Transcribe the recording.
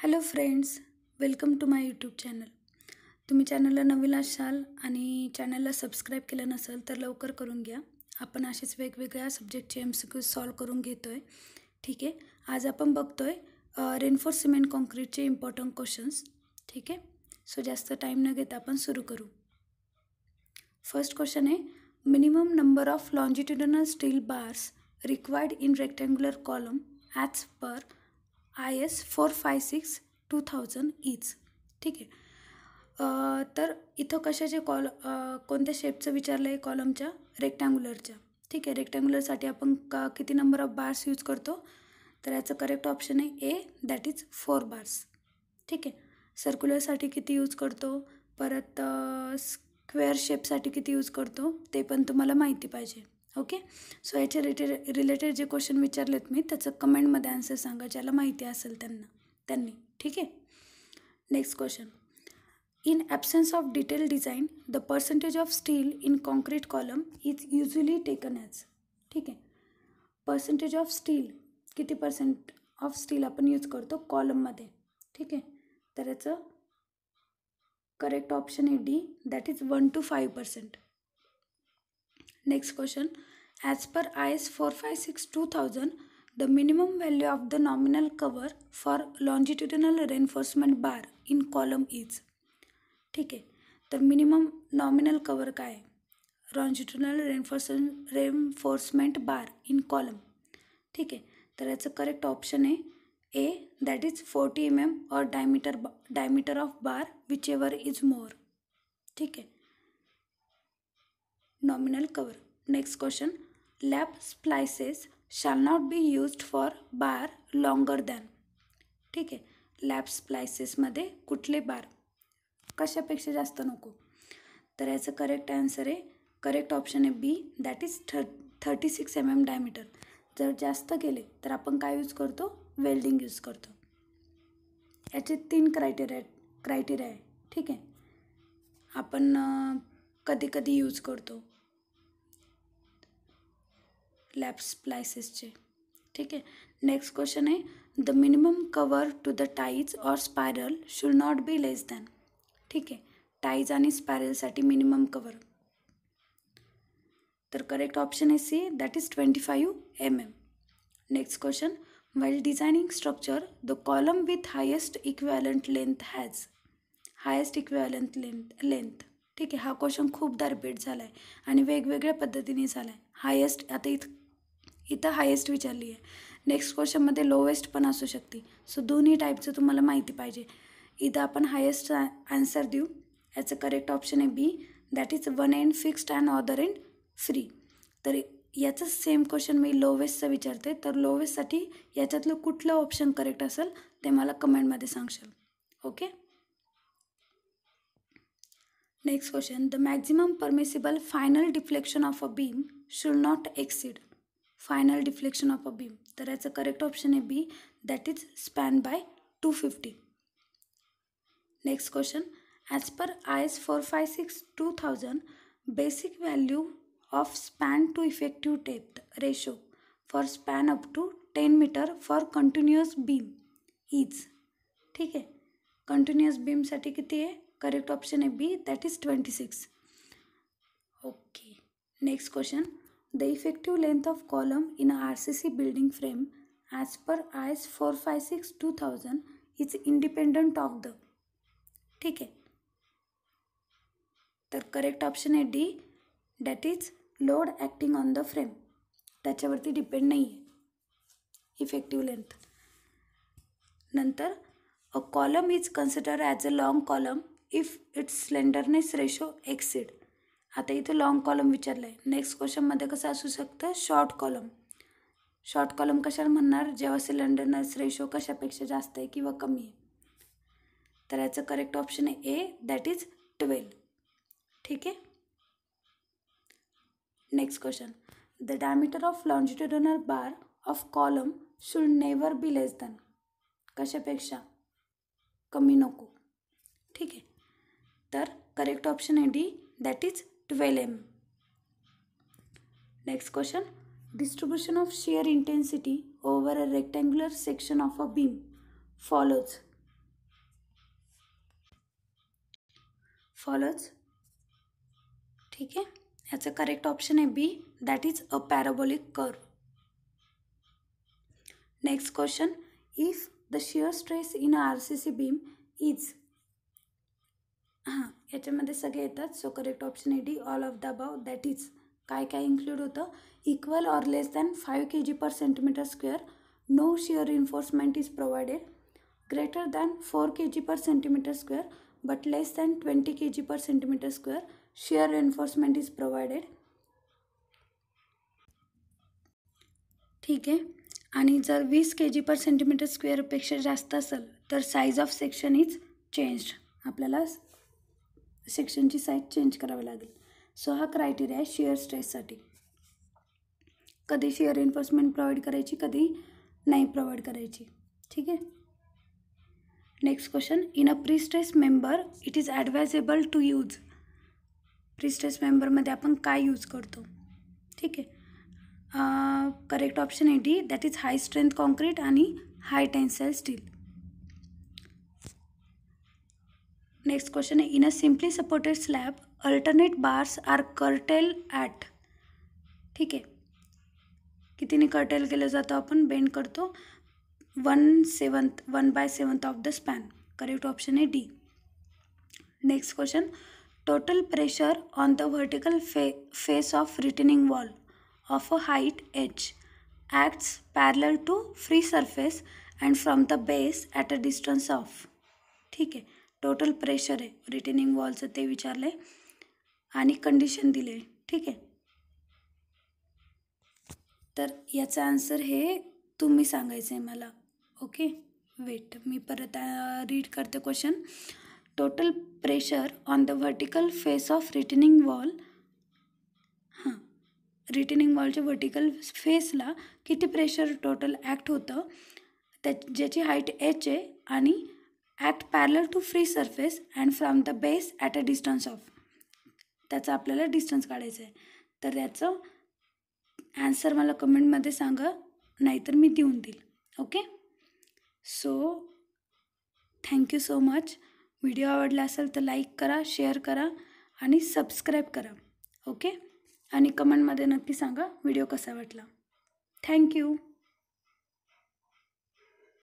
Hello friends, welcome to my YouTube channel. तुम्ही चॅनलला नवीन असाल आणि चॅनलला सबस्क्राईब केलं नसेल तर लवकर करून घ्या. आपण असेच वेगवेगळ्या सब्जेक्टचे MCQ सॉल्व करून घेतो आहे. ठीक आहे, आज आपण बघतो आहे रेनफोर्स सिमेंट कॉन्क्रीटचे इम्पॉर्टंट क्वेश्चन्स. ठीक आहे, सो जास्त टाईम न घेता आपण सुरू करू. फर्स्ट क्वेश्चन आहे, minimum number of longitudinal steel bars required in rectangular column as per IS 456/2000 is. ठीक आहे, तर इथं कशाचे कोणत्या शेपचं विचारलं आहे? कॉलमच्या रेक्टँग्युलरच्या. ठीक आहे, रेक्टँग्युलरसाठी आपण किती नंबर ऑफ बार्स यूज करतो? तर याचं करेक्ट ऑप्शन आहे ए, दॅट इज 4 बार्स. ठीक आहे, सर्क्युलरसाठी किती यूज करतो, परत स्क्वेअर शेपसाठी किती यूज करतो ते पण तुम्हाला माहिती पाहिजे. ओके, सो याच्या रिलेटेड जे क्वेश्चन विचारलेत मी त्याचं कमेंटमध्ये आन्सर सांगा ज्याला माहिती असेल त्यांनी. ठीक आहे, next question, in absence of detail design the percentage of steel in concrete column is usually taken as. ठीक आहे, पर्सेंटेज ऑफ स्टील, किती पर्सेंट ऑफ स्टील आपण यूज करतो कॉलममध्ये. ठीक आहे, तर याचं करेक्ट ऑप्शन आहे D, that is 1 to 5%. Next क्वेश्चन, as per IS 456/2000 the minimum value of the nominal cover for longitudinal reinforcement bar in column is. ठीक आहे, तर मिनिमम नॉमिनल कवर काय आहे? Longitudinal reinforcement bar in column. ठीक आहे, तर याचं करेक्ट ऑप्शन आहे ए, दॅट इज 40 mm और diameter of bar which ever is more. ठीक आहे, nominal cover. Next question, lap splices shall not be used for bar longer than. ठीक आहे, लॅप स्प्लायसेसमध्ये कुठले बार कशापेक्षा जास्त नको? तर याचं करेक्ट आन्सर आहे, करेक्ट ऑप्शन आहे B, that is 36 mm diameter. जर जास्त केले तर आपण काय यूज करतो? वेल्डिंग यूज करतो. याचे 3 क्रायटेरिया आहे. ठीक आहे, आपण कधी कधी यूज करतो लॅप स्प्लायसेसचे. ठीक आहे, नेक्स्ट क्वेश्चन आहे, the minimum cover to the ties or spiral should not be less than. ठीक आहे, टाईज आणि स्पायरलसाठी मिनिमम कवर. तर करेक्ट ऑप्शन आहे C, that is 25 mm. Next question, while designing structure the column with highest equivalent length has. Highest equivalent length. ठीक आहे, हा question खूपदा रिपीट झाला आहे आणि वेगवेगळ्या पद्धतीने झाला आहे. हायेस्ट, आता इथं हायेस्ट विचारली आहे. नेक्स्ट क्वेश्चनमध्ये लोवेस्ट पण असू शकते. सो दोन्ही टाईपचं तुम्हाला माहिती पाहिजे. इथं आपण हायेस्ट आन्सर देऊ. याचं करेक्ट ऑप्शन आहे B, that is 1 end fixed and other end free. तर याचं सेम क्वेश्चन मी लोवेस्टचं विचारते, तर लोवेस्टसाठी याच्यातलं कुठलं ऑप्शन करेक्ट असेल ते मला कमेंटमध्ये सांगशाल. Okay, next question, the maximum permissible final deflection of a beam should not exceed. Final deflection of a beam, तर याचं करेक्ट ऑप्शन आहे B, that is span by 250. नेक्स्ट क्वेश्चन, as per IS 456/2000 basic value of span to effective depth ratio for span up to 10 meter for continuous beam is. ठीक आहे, continuous बीमसाठी किती आहे? करेक्ट ऑप्शन आहे B, that is 26. Okay, next question, the effective length of column in RCC building frame as per IS 456/2000 is independent of the. ठीक आहे, तर correct option आहे D, that is load acting on the frame. त्याच्यावरती depend नाही आहे effective length. नंतर, a column is consider as a long column if its slenderness ratio exceed. आता इथं लॉंग कॉलम विचारलं आहे. नेक्स्ट क्वेश्चनमध्ये कसं असू शकतं? Short column. शॉर्ट कॉलम कशाला म्हणणार? जेव्हा स्लेंडरनेस रेशो कशापेक्षा जास्त आहे किंवा कमी आहे. तर याचं करेक्ट ऑप्शन आहे ए, दॅट इज 12. ठीक आहे, next question, the diameter of longitudinal bar of column should never be less than. कशापेक्षा? कमी नको. ठीक आहे, तर करेक्ट ऑप्शन आहे D, that is 12 mm. Next question, distribution of shear intensity over a rectangular section of a beam follows. फॉलोच. ठीक आहे, याचं करेक्ट ऑप्शन आहे B, that is a parabolic curve. Next question, if the shear stress in R C C beam is, हां याच्यामध्ये सगळे येतात. So correct option आहे D, all of the above. That is काय काय इन्क्लूड होतं, equal or less than 5 kg per centimeter square, no shear reinforcement is provided, greater than 4 kg per centimeter square but less than 20 kg per centimeter square, shear reinforcement is provided. ठीक आहे, आणि जर 20 kg per centimeter squareपेक्षा जास्त असेल तर size of section is changed, आपल्याला सेक्शनची size change करावी लागेल. सो हा क्रायटेरिया आहे शिअर स्ट्रेससाठी. कधी शिअर एन्फोर्समेंट प्रोव्हाइड करायची, कधी नाही प्रोव्हाइड करायची. ठीक आहे. Next question, in a prestress member it is advisable to use. Prestress मेंबरमध्ये आपण काय यूज करतो. ठीक आहे, करेक्ट ऑप्शन आहे D, that is high strength concrete आणि high tensile steel. Next question आहे, in a simply supported slab alternate bars are curtail at. ठीक आहे, कितीने कर्टेल केलं जातं, आपण बेंड करतो 1/7 of the span. Correct option आहे D. Next question, total pressure on the vertical face of retaining wall of a height h acts parallel to free surface and from the base at a distance of. ठीक आहे, total pressure आहे retaining वॉलचं ते विचारलं आहे आणि condition दिले आहे. ठीक आहे, तर याचा आन्सर हे तुम्ही सांगायचं आहे मला. ओके, वेट मी परत रीड करते question. Total pressure on the vertical face of retaining wall, हां रिटेनिंग वॉलच्या व्हर्टिकल फेसला किती प्रेशर टोटल ॲक्ट होतं, ज्याची हाईट h आहे आणि act parallel to free surface and from the base at a distance of, त्याचा आपल्याला distance काढायचं आहे. तर याचं ॲन्सर मला कमेंटमध्ये सांगा, नाहीतर मी देऊन देईल. Okay, so thank you so much. Video आवडला असेल तर लाईक करा, शेअर करा आणि सबस्क्राईब करा. ओके, आणि कमेंटमध्ये नक्की सांगा व्हिडिओ कसा वाटला. थँक्यू.